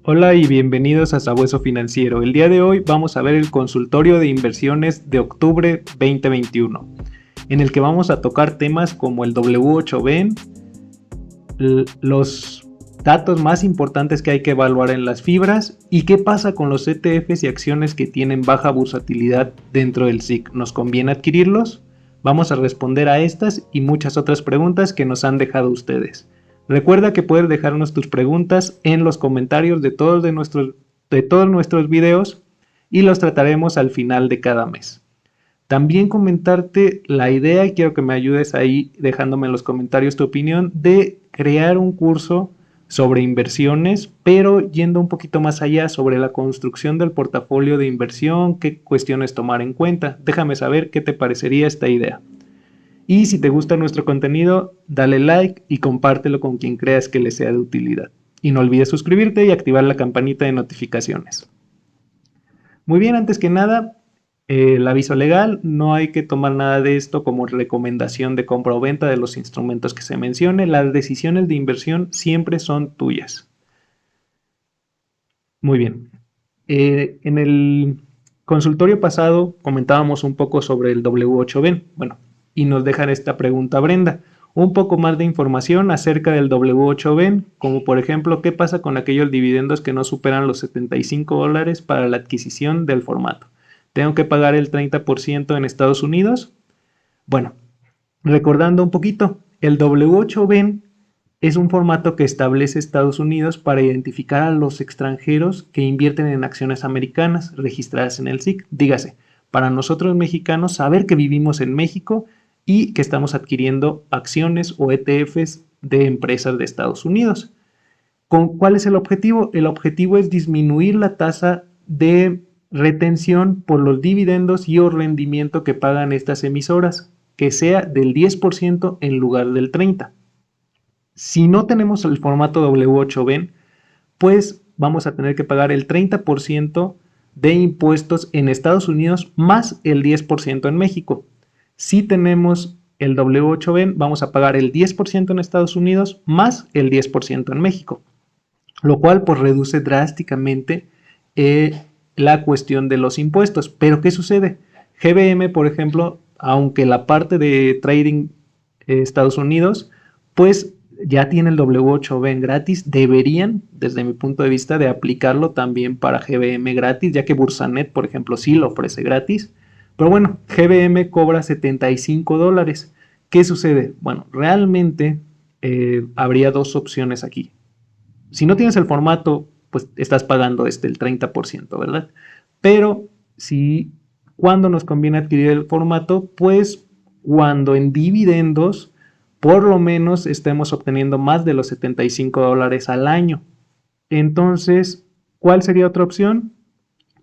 Hola y bienvenidos a Sabueso Financiero. El día de hoy vamos a ver el consultorio de inversiones de octubre 2021, en el que vamos a tocar temas como el W8B, los datos más importantes que hay que evaluar en las fibras y qué pasa con los ETFs y acciones que tienen baja bursatilidad dentro del SIC. ¿Nos conviene adquirirlos? Vamos a responder a estas y muchas otras preguntas que nos han dejado ustedes. Recuerda que puedes dejarnos tus preguntas en los comentarios de todos nuestros videos y los trataremos al final de cada mes. También comentarte la idea, y quiero que me ayudes ahí dejándome en los comentarios tu opinión, de crear un curso sobre inversiones, pero yendo un poquito más allá sobre la construcción del portafolio de inversión, qué cuestiones tomar en cuenta. Déjame saber qué te parecería esta idea. Y si te gusta nuestro contenido, dale like y compártelo con quien creas que le sea de utilidad. Y no olvides suscribirte y activar la campanita de notificaciones. Muy bien, antes que nada, el aviso legal, no hay que tomar nada de esto como recomendación de compra o venta de los instrumentos que se mencione. Las decisiones de inversión siempre son tuyas. Muy bien. En el consultorio pasado comentábamos un poco sobre el W8B. Bueno, y nos dejan esta pregunta Brenda. Un poco más de información acerca del W8B, como por ejemplo, ¿qué pasa con aquellos dividendos que no superan los $75 para la adquisición del formato? ¿Tengo que pagar el 30% en Estados Unidos? Bueno, recordando un poquito, el W8B es un formato que establece Estados Unidos para identificar a los extranjeros que invierten en acciones americanas registradas en el SIC. Dígase, para nosotros mexicanos saber que vivimos en México y que estamos adquiriendo acciones o ETFs de empresas de Estados Unidos. ¿Cuál es el objetivo? El objetivo es disminuir la tasa de retención por los dividendos y o rendimiento que pagan estas emisoras, que sea del 10% en lugar del 30%. Si no tenemos el formato W8B, pues vamos a tener que pagar el 30% de impuestos en Estados Unidos más el 10% en México. Si tenemos el W8B, vamos a pagar el 10% en Estados Unidos más el 10% en México, lo cual pues reduce drásticamente la cuestión de los impuestos. Pero ¿qué sucede? GBM, por ejemplo, aunque la parte de trading Estados Unidos, pues ya tiene el W8B gratis, deberían, desde mi punto de vista, de aplicarlo también para GBM gratis, ya que Bursanet, por ejemplo, sí lo ofrece gratis. Pero bueno, GBM cobra $75. ¿Qué sucede? Bueno, realmente habría dos opciones aquí. Si no tienes el formato, pues estás pagando el 30%, ¿verdad? Pero si cuando nos conviene adquirir el formato, pues cuando en dividendos por lo menos estemos obteniendo más de los $75 al año. Entonces, ¿cuál sería otra opción?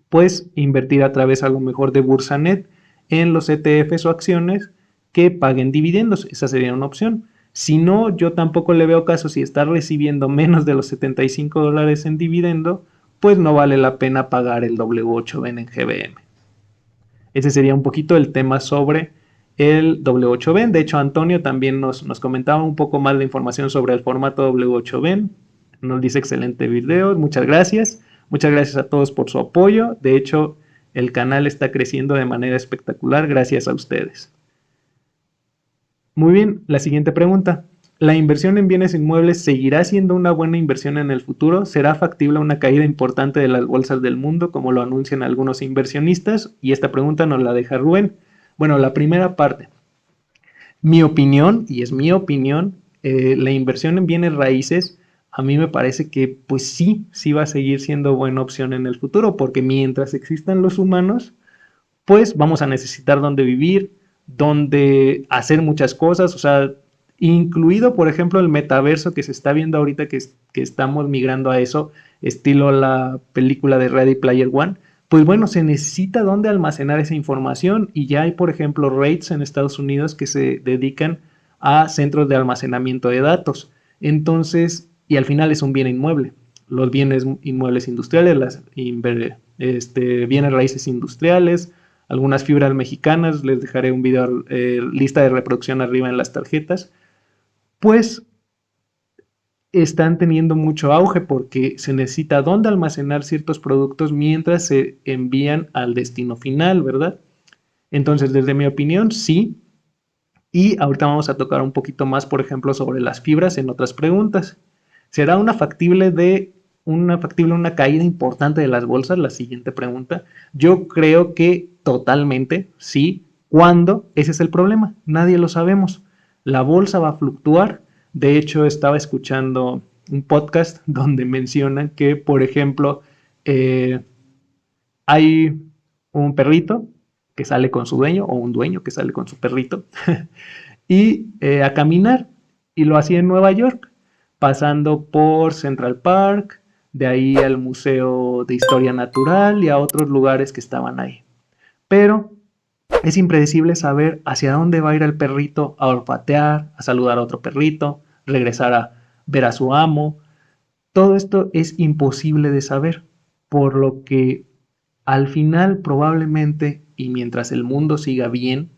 Pues invertir a través a lo mejor de Bursanet en los ETFs o acciones que paguen dividendos. Esa sería una opción. Si no, yo tampoco le veo caso si está recibiendo menos de los $75 en dividendo, pues no vale la pena pagar el W8B en GBM. Ese sería un poquito el tema sobre el W8B. De hecho, Antonio también nos comentaba un poco más de información sobre el formato W8B. Nos dice excelente video, muchas gracias. Muchas gracias a todos por su apoyo. De hecho, el canal está creciendo de manera espectacular gracias a ustedes. Muy bien, la siguiente pregunta. ¿La inversión en bienes inmuebles seguirá siendo una buena inversión en el futuro? ¿Será factible una caída importante de las bolsas del mundo, como lo anuncian algunos inversionistas? Y esta pregunta nos la deja Rubén. Bueno, la primera parte. Mi opinión, y es mi opinión, la inversión en bienes raíces, a mí me parece que pues sí va a seguir siendo buena opción en el futuro, porque mientras existan los humanos, pues vamos a necesitar dónde vivir, dónde hacer muchas cosas, o sea, incluido, por ejemplo, el metaverso que se está viendo ahorita, que estamos migrando a eso, estilo la película de Ready Player One. Pues bueno, se necesita dónde almacenar esa información y ya hay, por ejemplo, REITs en Estados Unidos que se dedican a centros de almacenamiento de datos. Entonces, y al final es un bien inmueble. Los bienes inmuebles industriales, las bienes raíces industriales, algunas fibras mexicanas, les dejaré un video, lista de reproducción arriba en las tarjetas. Pues están teniendo mucho auge porque se necesita dónde almacenar ciertos productos mientras se envían al destino final, ¿verdad? Entonces, desde mi opinión, sí. Y ahorita vamos a tocar un poquito más, por ejemplo, sobre las fibras en otras preguntas. ¿Será una caída importante de las bolsas? La siguiente pregunta. Yo creo que totalmente, sí. ¿Cuándo? Ese es el problema. Nadie lo sabemos. La bolsa va a fluctuar. De hecho, estaba escuchando un podcast donde mencionan que, por ejemplo, hay un perrito que sale con su dueño o un dueño que sale con su perrito y a caminar, y lo hacía en Nueva York, pasando por Central Park, de ahí al Museo de Historia Natural y a otros lugares que estaban ahí. Pero es impredecible saber hacia dónde va a ir el perrito a olfatear, a saludar a otro perrito, regresar a ver a su amo. Todo esto es imposible de saber, por lo que al final probablemente, y mientras el mundo siga bien,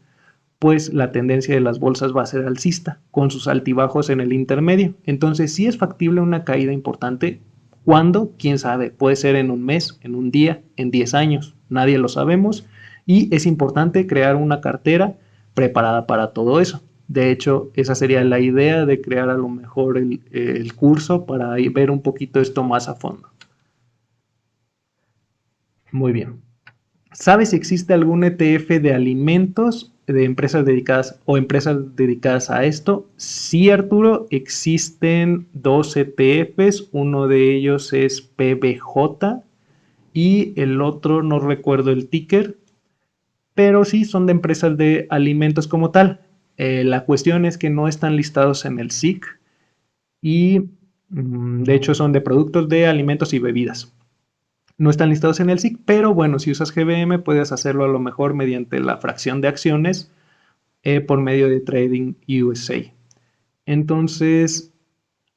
pues la tendencia de las bolsas va a ser alcista, con sus altibajos en el intermedio. Entonces, sí es factible una caída importante. ¿Cuándo? ¿Quién sabe? Puede ser en un mes, en un día, en 10 años. Nadie lo sabemos. Y es importante crear una cartera preparada para todo eso. De hecho, esa sería la idea de crear a lo mejor el curso para ver un poquito esto más a fondo. Muy bien. ¿Sabes si existe algún ETF de alimentos de empresas dedicadas a esto? Sí, Arturo, existen dos ETFs, uno de ellos es PBJ y el otro no recuerdo el ticker, pero sí son de empresas de alimentos como tal. La cuestión es que no están listados en el SIC y de hecho son de productos de alimentos y bebidas. No están listados en el SIC, pero bueno, si usas GBM puedes hacerlo a lo mejor mediante la fracción de acciones por medio de Trading USA. Entonces,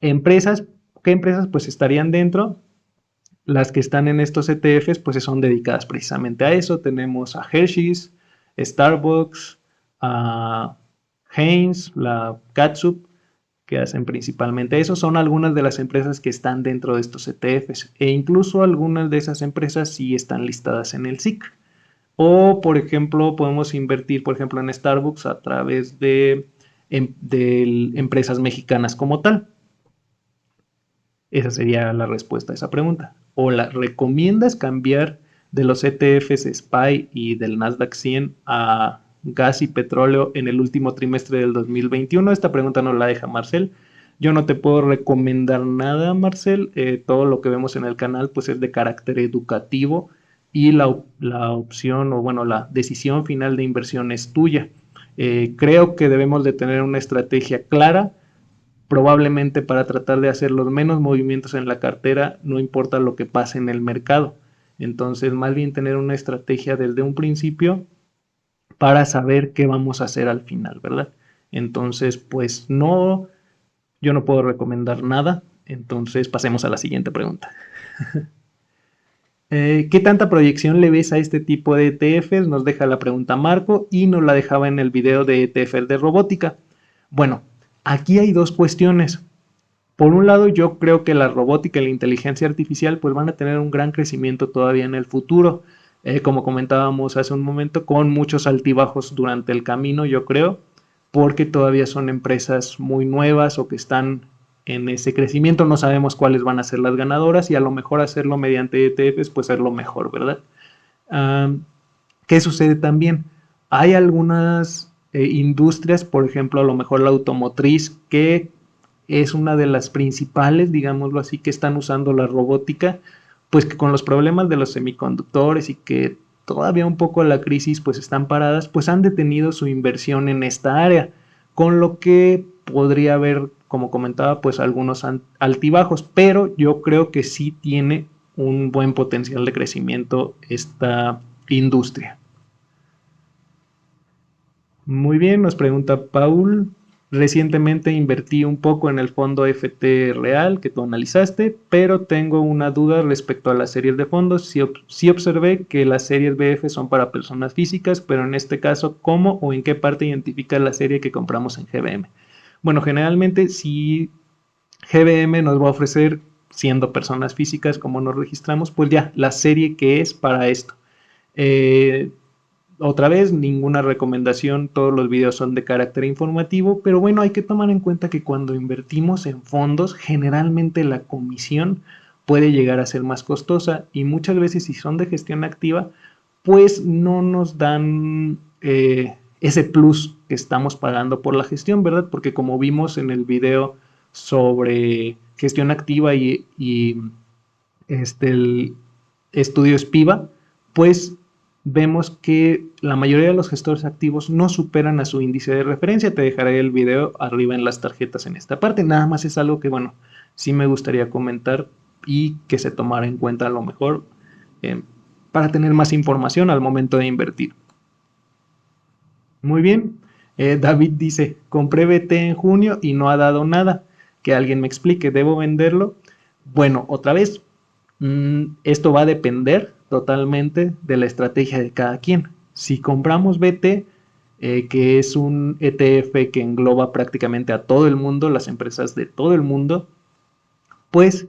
empresas, ¿qué empresas pues estarían dentro? Las que están en estos ETFs pues son dedicadas precisamente a eso. Tenemos a Hershey's, Starbucks, a Heinz, la Catsup, que hacen principalmente eso. Son algunas de las empresas que están dentro de estos ETFs e incluso algunas de esas empresas sí están listadas en el SIC. O, por ejemplo, podemos invertir, por ejemplo, en Starbucks a través de empresas mexicanas como tal. Esa sería la respuesta a esa pregunta. ¿O la recomiendas cambiar de los ETFs SPY y del Nasdaq 100 a gas y petróleo en el último trimestre del 2021? Esta pregunta nos la deja Marcel. Yo no te puedo recomendar nada, Marcel. Todo lo que vemos en el canal pues es de carácter educativo y la opción o bueno, la decisión final de inversión es tuya. Creo que debemos de tener una estrategia clara, probablemente para tratar de hacer los menos movimientos en la cartera, no importa lo que pase en el mercado. Entonces, más bien tener una estrategia desde un principio para saber qué vamos a hacer al final, ¿verdad? Entonces, pues no, yo no puedo recomendar nada. Entonces, pasemos a la siguiente pregunta. ¿Qué tanta proyección le ves a este tipo de ETFs? Nos deja la pregunta Marco y nos la dejaba en el video de ETFs de robótica. Bueno, aquí hay dos cuestiones. Por un lado, yo creo que la robótica y la inteligencia artificial pues van a tener un gran crecimiento todavía en el futuro. Como comentábamos hace un momento, con muchos altibajos durante el camino, yo creo, porque todavía son empresas muy nuevas o que están en ese crecimiento. No sabemos cuáles van a ser las ganadoras y a lo mejor hacerlo mediante ETFs pues es lo mejor, ¿verdad? ¿Qué sucede también? Hay algunas industrias, por ejemplo, a lo mejor la automotriz, que es una de las principales, digámoslo así, que están usando la robótica, pues que con los problemas de los semiconductores y que todavía un poco la crisis pues están paradas, pues han detenido su inversión en esta área, con lo que podría haber, como comentaba, pues algunos altibajos, pero yo creo que sí tiene un buen potencial de crecimiento esta industria. Muy bien, nos pregunta Paul. Recientemente invertí un poco en el fondo FT Real que tú analizaste, pero tengo una duda respecto a las series de fondos. Sí observé que las series BF son para personas físicas, pero en este caso, ¿cómo o en qué parte identifica la serie que compramos en GBM? Bueno, generalmente sí GBM nos va a ofrecer, siendo personas físicas como nos registramos, pues ya la serie que es para esto. Otra vez, ninguna recomendación, todos los videos son de carácter informativo, pero bueno, hay que tomar en cuenta que cuando invertimos en fondos, generalmente la comisión puede llegar a ser más costosa y muchas veces si son de gestión activa, pues no nos dan ese plus que estamos pagando por la gestión, ¿verdad? Porque como vimos en el video sobre gestión activa y el estudio SPIVA, pues vemos que la mayoría de los gestores activos no superan a su índice de referencia. Te dejaré el video arriba en las tarjetas en esta parte. Nada más es algo que, bueno, sí me gustaría comentar y que se tomara en cuenta a lo mejor para tener más información al momento de invertir. Muy bien. David dice, compré BT en junio y no ha dado nada. Que alguien me explique, ¿debo venderlo? Bueno, otra vez, esto va a depender totalmente de la estrategia de cada quien. Si compramos BT, que es un ETF que engloba prácticamente a todo el mundo, las empresas de todo el mundo, pues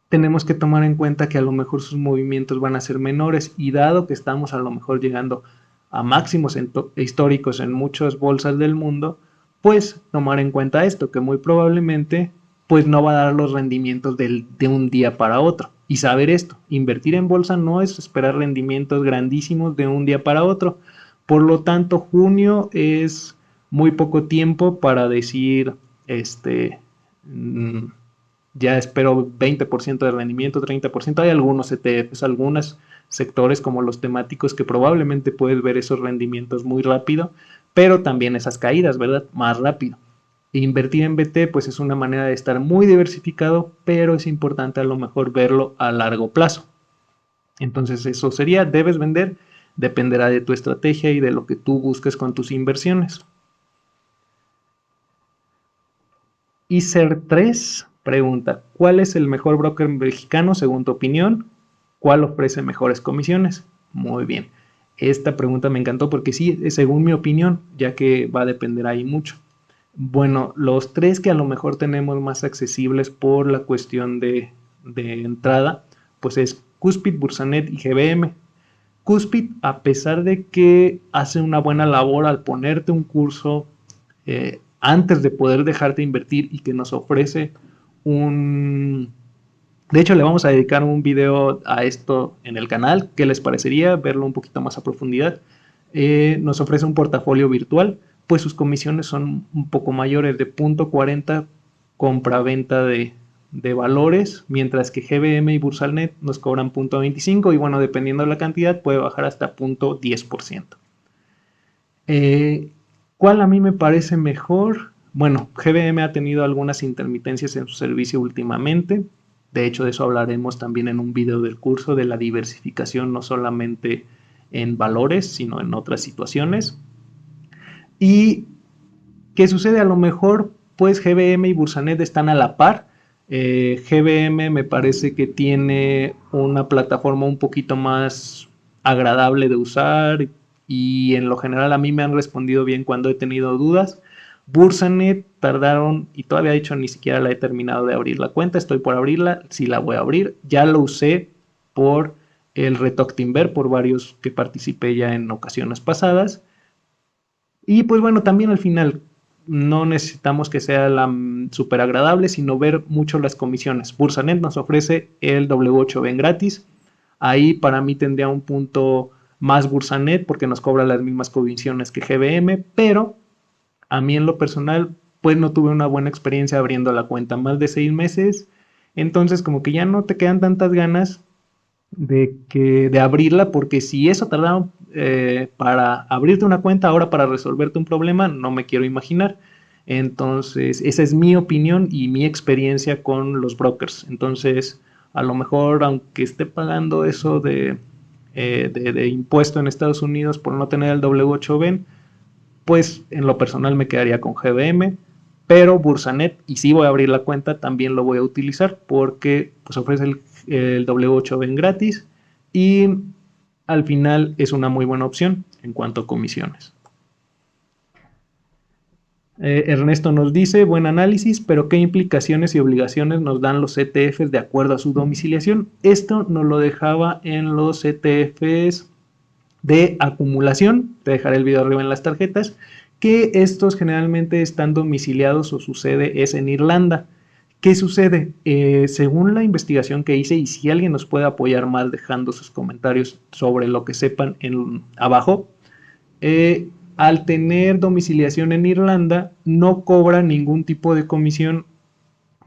tenemos que tomar en cuenta que a lo mejor sus movimientos van a ser menores y dado que estamos a lo mejor llegando a máximos históricos en muchas bolsas del mundo, pues tomar en cuenta esto, que muy probablemente pues no va a dar los rendimientos de un día para otro. Y saber esto, invertir en bolsa no es esperar rendimientos grandísimos de un día para otro. Por lo tanto, junio es muy poco tiempo para decir, ya espero 20% de rendimiento, 30%. Hay algunos ETFs, algunos sectores como los temáticos que probablemente puedes ver esos rendimientos muy rápido, pero también esas caídas, ¿verdad? Más rápido. Invertir en BT pues es una manera de estar muy diversificado, pero es importante a lo mejor verlo a largo plazo. Entonces eso sería, debes vender, dependerá de tu estrategia y de lo que tú busques con tus inversiones. ICER3 pregunta, ¿cuál es el mejor broker mexicano según tu opinión? ¿Cuál ofrece mejores comisiones? Muy bien. Esta pregunta me encantó porque sí, según mi opinión, ya que va a depender ahí mucho. Bueno, los tres que a lo mejor tenemos más accesibles por la cuestión de entrada, pues es Cuspid, Bursanet y GBM. Cuspid, a pesar de que hace una buena labor al ponerte un curso antes de poder dejarte invertir y que nos ofrece un... De hecho, le vamos a dedicar un video a esto en el canal. ¿Qué les parecería verlo un poquito más a profundidad? Nos ofrece un portafolio virtual, pues sus comisiones son un poco mayores, de 0.40 compra-venta de valores, mientras que GBM y Bursalnet nos cobran 0.25 y bueno, dependiendo de la cantidad puede bajar hasta 0.10%. ¿Cuál a mí me parece mejor? Bueno, GBM ha tenido algunas intermitencias en su servicio últimamente. De hecho, de eso hablaremos también en un video del curso de la diversificación, no solamente en valores, sino en otras situaciones. ¿Y qué sucede? A lo mejor, pues GBM y Bursanet están a la par. GBM me parece que tiene una plataforma un poquito más agradable de usar y en lo general a mí me han respondido bien cuando he tenido dudas. Bursanet tardaron y todavía de hecho ni siquiera la he terminado de abrir la cuenta, estoy por abrirla, sí la voy a abrir, ya lo usé por el Retoctinver, por varios que participé ya en ocasiones pasadas. Y pues bueno, también al final no necesitamos que sea la súper agradable, sino ver mucho las comisiones. Bursanet nos ofrece el W8B gratis. Ahí para mí tendría un punto más Bursanet porque nos cobra las mismas comisiones que GBM, pero a mí en lo personal pues no tuve una buena experiencia abriendo la cuenta más de 6 meses. Entonces como que ya no te quedan tantas ganas de abrirla, porque si eso tardaron para abrirte una cuenta, ahora para resolverte un problema, no me quiero imaginar. Entonces, esa es mi opinión y mi experiencia con los brokers. Entonces, a lo mejor, aunque esté pagando eso de impuesto en Estados Unidos por no tener el W8B, pues en lo personal me quedaría con GBM, pero Bursanet, y si voy a abrir la cuenta, también lo voy a utilizar porque pues, ofrece el W8B gratis y al final es una muy buena opción en cuanto a comisiones. Ernesto nos dice, buen análisis, pero ¿qué implicaciones y obligaciones nos dan los ETFs de acuerdo a su domiciliación? Esto nos lo dejaba en los ETFs de acumulación, te dejaré el video arriba en las tarjetas, que estos generalmente están domiciliados o su sede es en Irlanda. ¿Qué sucede? Según la investigación que hice, y si alguien nos puede apoyar más dejando sus comentarios sobre lo que sepan abajo, al tener domiciliación en Irlanda, no cobra ningún tipo de comisión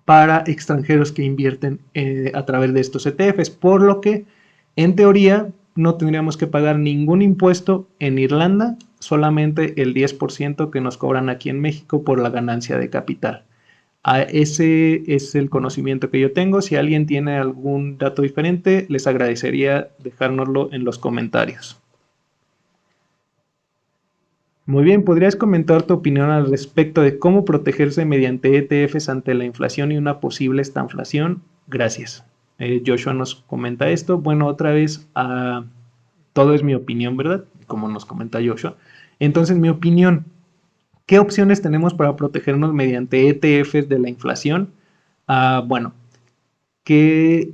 para extranjeros que invierten a través de estos ETFs, por lo que en teoría no tendríamos que pagar ningún impuesto en Irlanda, solamente el 10% que nos cobran aquí en México por la ganancia de capital. Ese es el conocimiento que yo tengo. Si alguien tiene algún dato diferente, les agradecería dejárnoslo en los comentarios. Muy bien, ¿podrías comentar tu opinión al respecto de cómo protegerse mediante ETFs ante la inflación y una posible estanflación? Gracias. Joshua nos comenta esto. Bueno, otra vez, todo es mi opinión, ¿verdad? Como nos comenta Joshua. Entonces, mi opinión, ¿qué opciones tenemos para protegernos mediante ETFs de la inflación? Bueno, que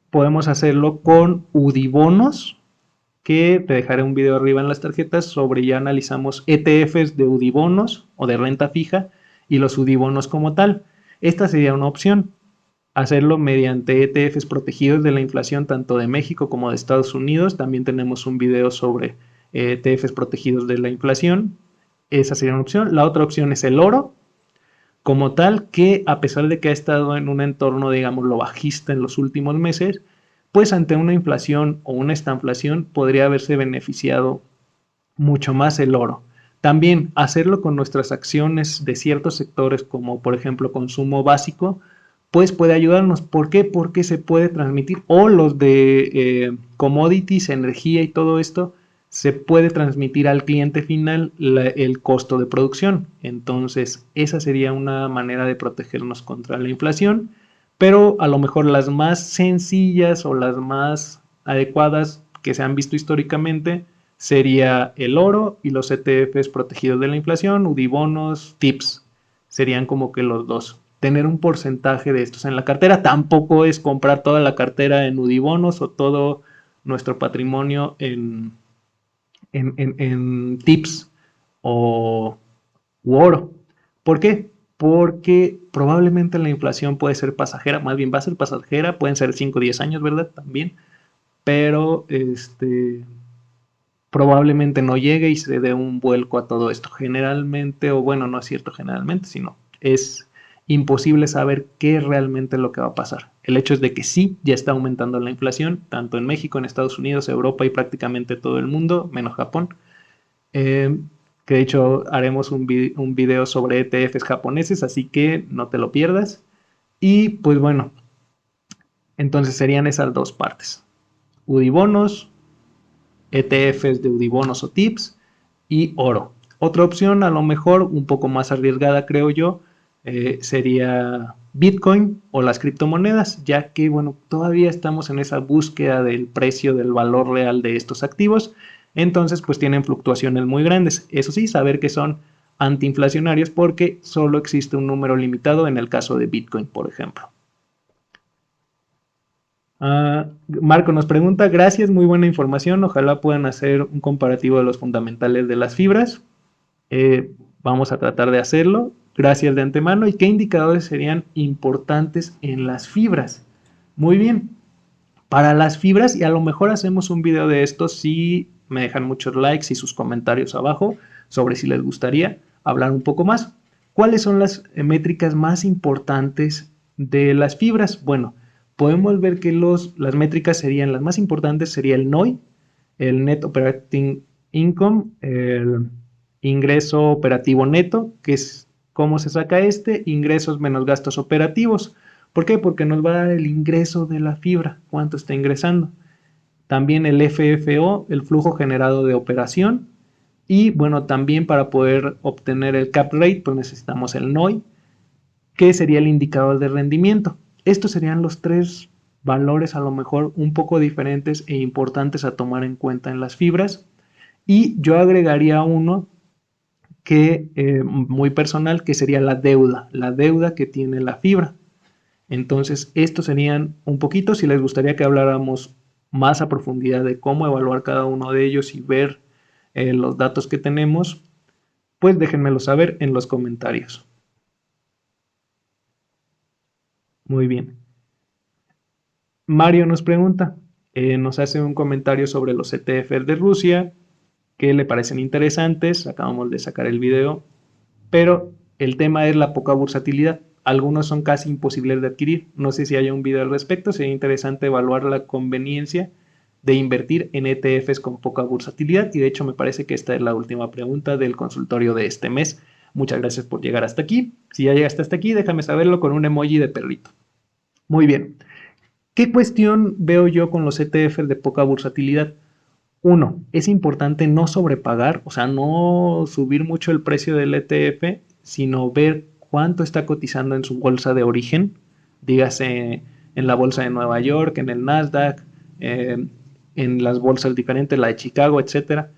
podemos hacerlo con UDIbonos, que te dejaré un video arriba en las tarjetas sobre ya analizamos ETFs de UDIbonos o de renta fija y los UDIbonos como tal. Esta sería una opción, hacerlo mediante ETFs protegidos de la inflación tanto de México como de Estados Unidos. También tenemos un video sobre ETFs protegidos de la inflación. Esa sería una opción. La otra opción es el oro como tal, que a pesar de que ha estado en un entorno, digamos, lo bajista en los últimos meses, pues ante una inflación o una estanflación podría haberse beneficiado mucho más el oro. También hacerlo con nuestras acciones de ciertos sectores como por ejemplo consumo básico, pues puede ayudarnos. ¿Por qué? Porque se puede transmitir, o los de commodities, energía y todo esto, se puede transmitir al cliente final el costo de producción. Entonces, esa sería una manera de protegernos contra la inflación, pero a lo mejor las más sencillas o las más adecuadas que se han visto históricamente sería el oro y los ETFs protegidos de la inflación, UDIbonos, TIPS. Serían como que los dos. Tener un porcentaje de estos en la cartera tampoco es comprar toda la cartera en UDIbonos o todo nuestro patrimonio en TIPS o oro. ¿Por qué? Porque probablemente la inflación puede ser pasajera, más bien va a ser pasajera, pueden ser 5 o 10 años, ¿verdad? También, pero probablemente no llegue y se dé un vuelco a todo esto. Generalmente, o bueno, no es cierto generalmente, sino es imposible saber qué es realmente lo que va a pasar. El hecho es de que sí, ya está aumentando la inflación, tanto en México, en Estados Unidos, Europa y prácticamente todo el mundo, menos Japón. Que de hecho haremos un video sobre ETFs japoneses, así que no te lo pierdas. Y pues bueno, entonces serían esas dos partes. UDIbonos, ETFs de UDIbonos o TIPS y oro. Otra opción, a lo mejor un poco más arriesgada, creo yo, sería Bitcoin o las criptomonedas, ya que, bueno, todavía estamos en esa búsqueda del precio, del valor real de estos activos. Entonces, pues tienen fluctuaciones muy grandes. Eso sí, saber que son antiinflacionarios porque solo existe un número limitado en el caso de Bitcoin, por ejemplo. Marco nos pregunta, gracias, muy buena información, ojalá puedan hacer un comparativo de los fundamentales de las fibras. Vamos a tratar de hacerlo, gracias de antemano. ¿Y qué indicadores serían importantes en las fibras? Muy bien, para las fibras, y a lo mejor hacemos un video de esto si me dejan muchos likes y sus comentarios abajo sobre si les gustaría hablar un poco más. ¿Cuáles son las métricas más importantes de las fibras? Bueno, podemos ver que las métricas serían, las más importantes sería el NOI, el Net Operating Income, el ingreso operativo neto, que es cómo se saca ingresos menos gastos operativos. ¿Por qué? Porque nos va a dar el ingreso de la fibra, cuánto está ingresando. También el FFO, el flujo generado de operación. Y bueno, también para poder obtener el cap rate, pues necesitamos el NOI, que sería el indicador de rendimiento. Estos serían los tres valores a lo mejor un poco diferentes e importantes a tomar en cuenta en las fibras. Y yo agregaría uno muy personal, que sería la deuda que tiene la fibra. Entonces, estos serían un poquito. Si les gustaría que habláramos más a profundidad de cómo evaluar cada uno de ellos y ver los datos que tenemos, pues déjenmelo saber en los comentarios. Muy bien. Mario nos pregunta, nos hace un comentario sobre los ETFs de Rusia, que le parecen interesantes. Acabamos de sacar el video, pero el tema es la poca bursatilidad. Algunos son casi imposibles de adquirir. No sé si haya un video al respecto. Sería interesante evaluar la conveniencia de invertir en ETFs con poca bursatilidad. Y de hecho me parece que esta es la última pregunta del consultorio de este mes. Muchas gracias por llegar hasta aquí. Si ya llegaste hasta aquí, déjame saberlo con un emoji de perrito. Muy bien. ¿Qué cuestión veo yo con los ETFs de poca bursatilidad? Uno, es importante no sobrepagar, o sea, no subir mucho el precio del ETF, sino ver cuánto está cotizando en su bolsa de origen, dígase en la bolsa de Nueva York, en el Nasdaq, en las bolsas diferentes, la de Chicago, etcétera.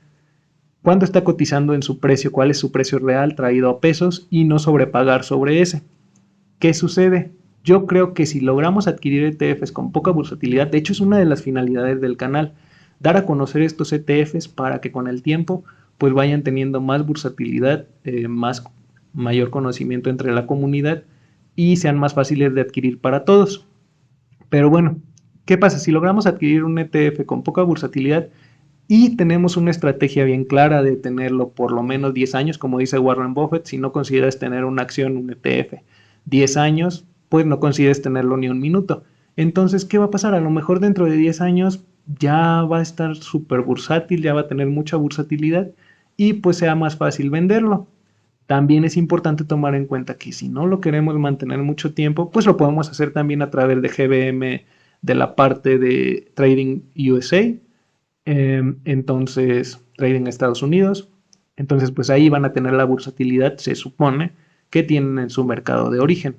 Cuánto está cotizando en su precio, cuál es su precio real traído a pesos y no sobrepagar sobre ese. ¿Qué sucede? Yo creo que si logramos adquirir ETFs con poca bursatilidad, de hecho es una de las finalidades del canal, dar a conocer estos ETFs para que con el tiempo pues vayan teniendo más bursatilidad, mayor conocimiento entre la comunidad y sean más fáciles de adquirir para todos. Pero bueno, ¿qué pasa? Si logramos adquirir un ETF con poca bursatilidad y tenemos una estrategia bien clara de tenerlo por lo menos 10 años, como dice Warren Buffett, si no consideras tener una acción, un ETF, 10 años, pues no consideres tenerlo ni un minuto. Entonces, ¿qué va a pasar? A lo mejor dentro de 10 años ya va a estar súper bursátil, ya va a tener mucha bursatilidad y pues sea más fácil venderlo. También es importante tomar en cuenta que si no lo queremos mantener mucho tiempo, pues lo podemos hacer también a través de GBM de la parte de Trading USA, entonces Trading Estados Unidos. Entonces pues ahí van a tener la bursatilidad, se supone, que tienen en su mercado de origen.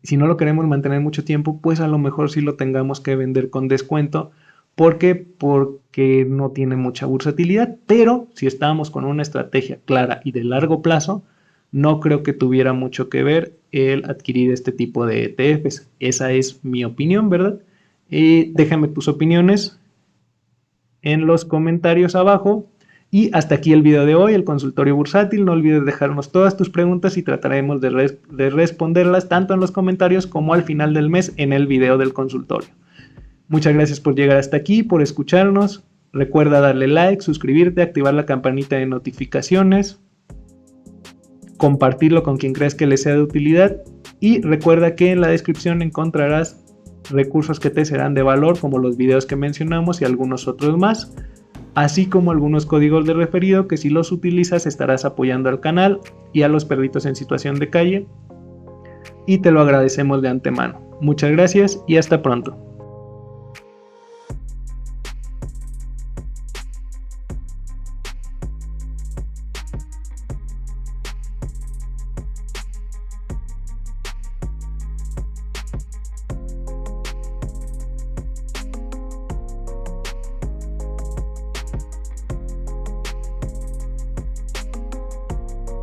Si no lo queremos mantener mucho tiempo, pues a lo mejor sí lo tengamos que vender con descuento. ¿Por qué? Porque no tiene mucha bursatilidad, pero si estábamos con una estrategia clara y de largo plazo, no creo que tuviera mucho que ver el adquirir este tipo de ETFs. Esa es mi opinión, ¿verdad? Déjame tus opiniones en los comentarios abajo. Y hasta aquí el video de hoy, el consultorio bursátil. No olvides dejarnos todas tus preguntas y trataremos de responderlas tanto en los comentarios como al final del mes en el video del consultorio. Muchas gracias por llegar hasta aquí, por escucharnos. Recuerda darle like, suscribirte, activar la campanita de notificaciones, compartirlo con quien creas que le sea de utilidad y recuerda que en la descripción encontrarás recursos que te serán de valor como los videos que mencionamos y algunos otros más, así como algunos códigos de referido que si los utilizas estarás apoyando al canal y a los perritos en situación de calle y te lo agradecemos de antemano. Muchas gracias y hasta pronto.